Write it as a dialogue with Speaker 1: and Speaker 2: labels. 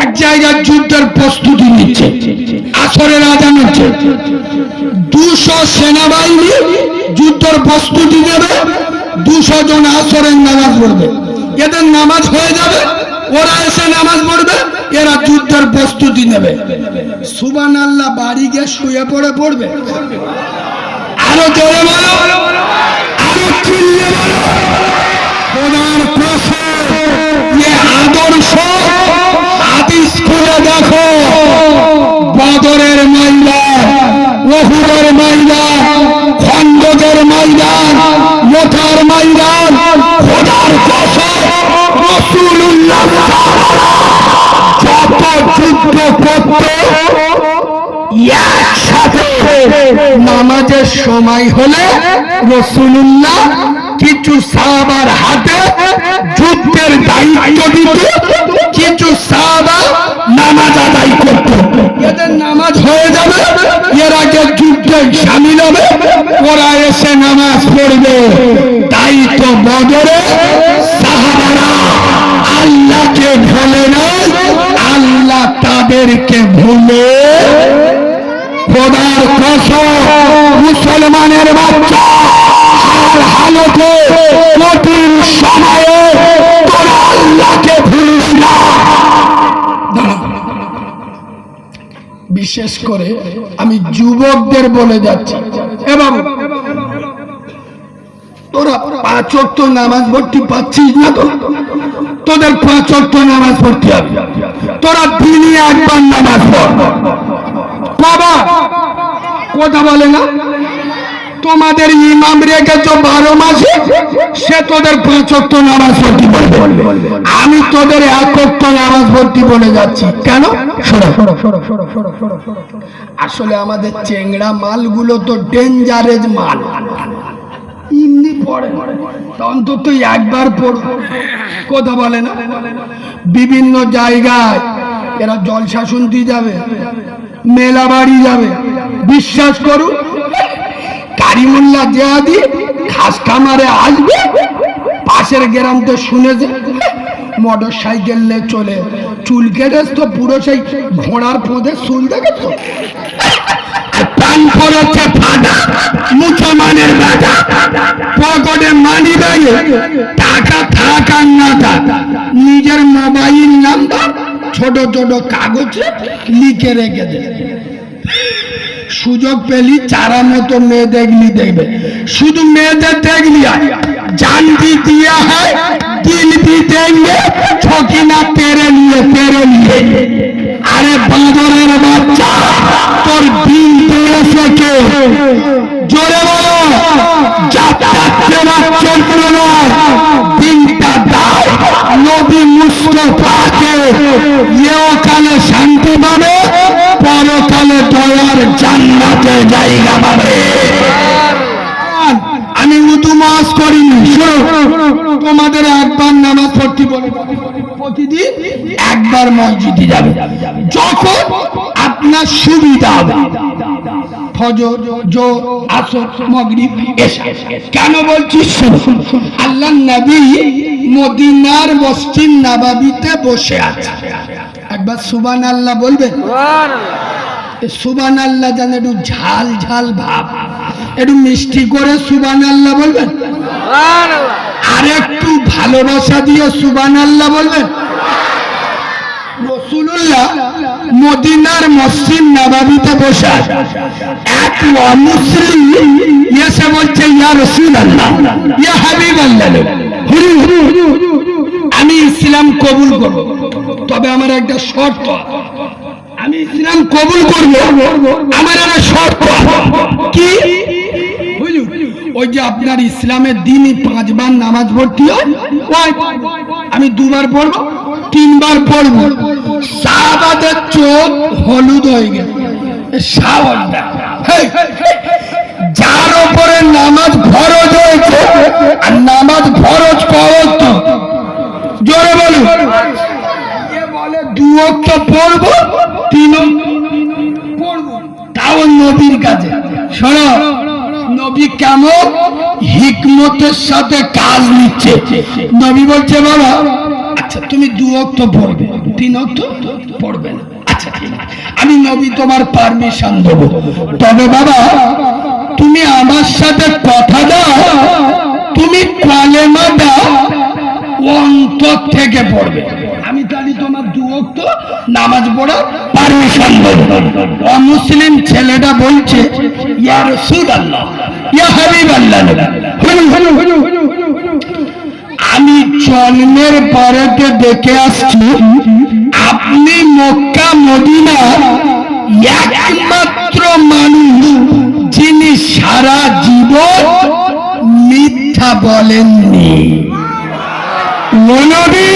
Speaker 1: এক জায়গায় যুদ্ধের প্রস্তুতি নিচ্ছে, আসরের আজান হচ্ছে, 200 সেনাবাহিনী যুদ্ধের প্রস্তুতি নেবে, 200 জন আসরের নামাজ পড়বে, এদের নামাজ হয়ে যাবে, ওরা এসে নামাজ পড়বে, এরা যুদ্ধের প্রস্তুতি নেবে। সুবহানাল্লাহ বাড়ি গিয়ে শুয়ে পড়বে। আরো জোরে বলো, আরো চিল্লে বলো। খোদার কসম, ये আদর্শ হাদিস খুলে দেখো, বদরের ময়দান, উহুদের ময়দান, খন্দকের ময়দান, মুতার ময়দান, খোদার কসম রাসূলুল্লাহ যত যুদ্ধ করতে একসাথে নামাজের সময় হলে রাসূলুল্লাহ কিছু সাহাবার হাতে যুদ্ধের দায়িত্ব দিত, কিছু সাহাবা নামাজ আদায় করত। এদের নামাজ হয়ে যাবে, এর আগে যুদ্ধে শামিল হবে, ওরা এসে নামাজ পড়বে। তাই তো বদরে সাহাবারা আল্লাহকে ভুলে না, আল্লাহ তাদেরকে ভুলে। খোদার কসম, মুসলমানের বাচ্চা হালতে কঠিন সময়ে তোরা আল্লাহকে ভুলিস না। বিশেষ করে আমি যুবকদের বলে যাচ্ছি, এবং তোরা 5 ওয়াক্ত নামাজ পড়তে পাচ্ছিস না, তো তোদের 5 ওয়াক্ত নামাজ পড়তে হবে। তোরা দিনে একবার নামাজ পড়। বাবা কথা বলে না, তোমাদের ইমাম রেখেছ 12 মাসে, সে তোদের 5 ওয়াক্ত নামাজ পড়তে বলবে। আমি তোদের 1 ওয়াক্ত নামাজ পড়তে বলে যাচ্ছি। কেন? আসলে আমাদের চেংড়া মালগুলো তো ডেঞ্জারেজ মাল, এমনি পড়ে, অন্তত একবার পড়। কথা বলে না, বিভিন্ন জায়গায় এরা জলসা শুনতে যাবে, মেলা বাড়ি যাবে, বিশ্বাস করুন কারিমুল্লাহ জিহাদি খাসকা মারে আসবে, পাশের গ্রামতে শুনেছে মোটর সাইকেল নিয়ে চলে, চুল কেটে তো পুরো সেই ঘোড়ার পোঁদে চুল দেখেছো, প্যান পরেছে ফাটা, মুসলমানের বেটা, পকেটে মানি ব্যাগে টাকা থাক আর না থাক, নিজের মোবাইল নাম্বার ছোট ছোট কাগজে লিখে রেখে দেয়। সুযোগ পেলি চারা মতো মেয়ে দেখলি দেখবে, শুধু মেয়েদের দেখলি জান भी दिया है दिल भी देंगे छोकी ना तेरे लिए। আরে বাঁদরের বাচ্চা, তোর দিন দিয়েছে কে? জোরে বলো, দিনটা দাও নবী মুস্তাফাকে, ইহকালে শান্তি পাবে, পরকালে দয়ার জান্নাতে জায়গা পাবে। আমি উদু মাস করিনি, তোমাদের একবার নামাজ পড়তে বলে, প্রতিদিন একবার মসজিদে যাবে, যখন আপনার সুবিধা হবে, ফজর, জোহর, আসর, মাগরিব, এশা। কেন বলছিস? আল্লাহর নবী মদিনার মসজিদ নববীতে বসে আছে, একবার সুবহানাল্লাহ বলবেন? সুবহানাল্লাহ জান একটু ঝাল ঝাল ভাব, একটু মিষ্টি করে সুবহানাল্লাহ বলবেন, আর একটু ভালোবাসা দিয়ে সুবহানাল্লাহ বলবেন। রাসূলুল্লাহ মদিনার মসজিদ নববীতে বসে এক মুসলিম এসে বলছে, ইয়া রাসূলুল্লাহ, ইয়া হাবিবাল্লাহ, আমি ইসলাম কবুল করব, তবে আমার একটা শর্ত। আমি ইসলাম কবুল করব, আমার একটা শর্ত। কি? ওই যে আপনার ইসলামের দিনই 5 বার নামাজ পড়তে হয়, আমি 2 বার পড়বো, 3 বার পড়বো। সাহাবাদের চোখ হলুদ হয়ে গেল। যার উপরে নামাজ ফরজ হয়েছে, আর নামাজ ফরজ কত? জোরে বলুন। বলে 2 ওয়াক্ত পড়বো, 3 পড়বো, তাও নবীর কাছে। শোনো, নবী কেমন হিকমতের সাথে কাজ নিচ্ছে। নবী বলছে, বাবা আচ্ছা তুমি 2 ওয়াক্ত পড়বে, 3 ওয়াক্ত পড়বে না, আচ্ছা ঠিক আছে, আমি নবী তোমার পারমিশন দেব। তবে বাবা তুমি আমার সাথে কথা দাও, তুমি কালেমাটা অন্তর থেকে পড়বে। আমি তাহলে তোমার 2 ওয়াক্ত নামাজ পড়ার পারমিশন দেব। অমুসলিম ছেলেটা বলছে ইয়া রাসূলুল্লাহ, ইয়া হাবিবাল্লাহ, আমি জন্মের পরেতে দেখে আসছি আপনি মক্কা মদিনা একমাত্র মানুষ যিনি সারা জীবন মিথ্যা বলেননি। নবী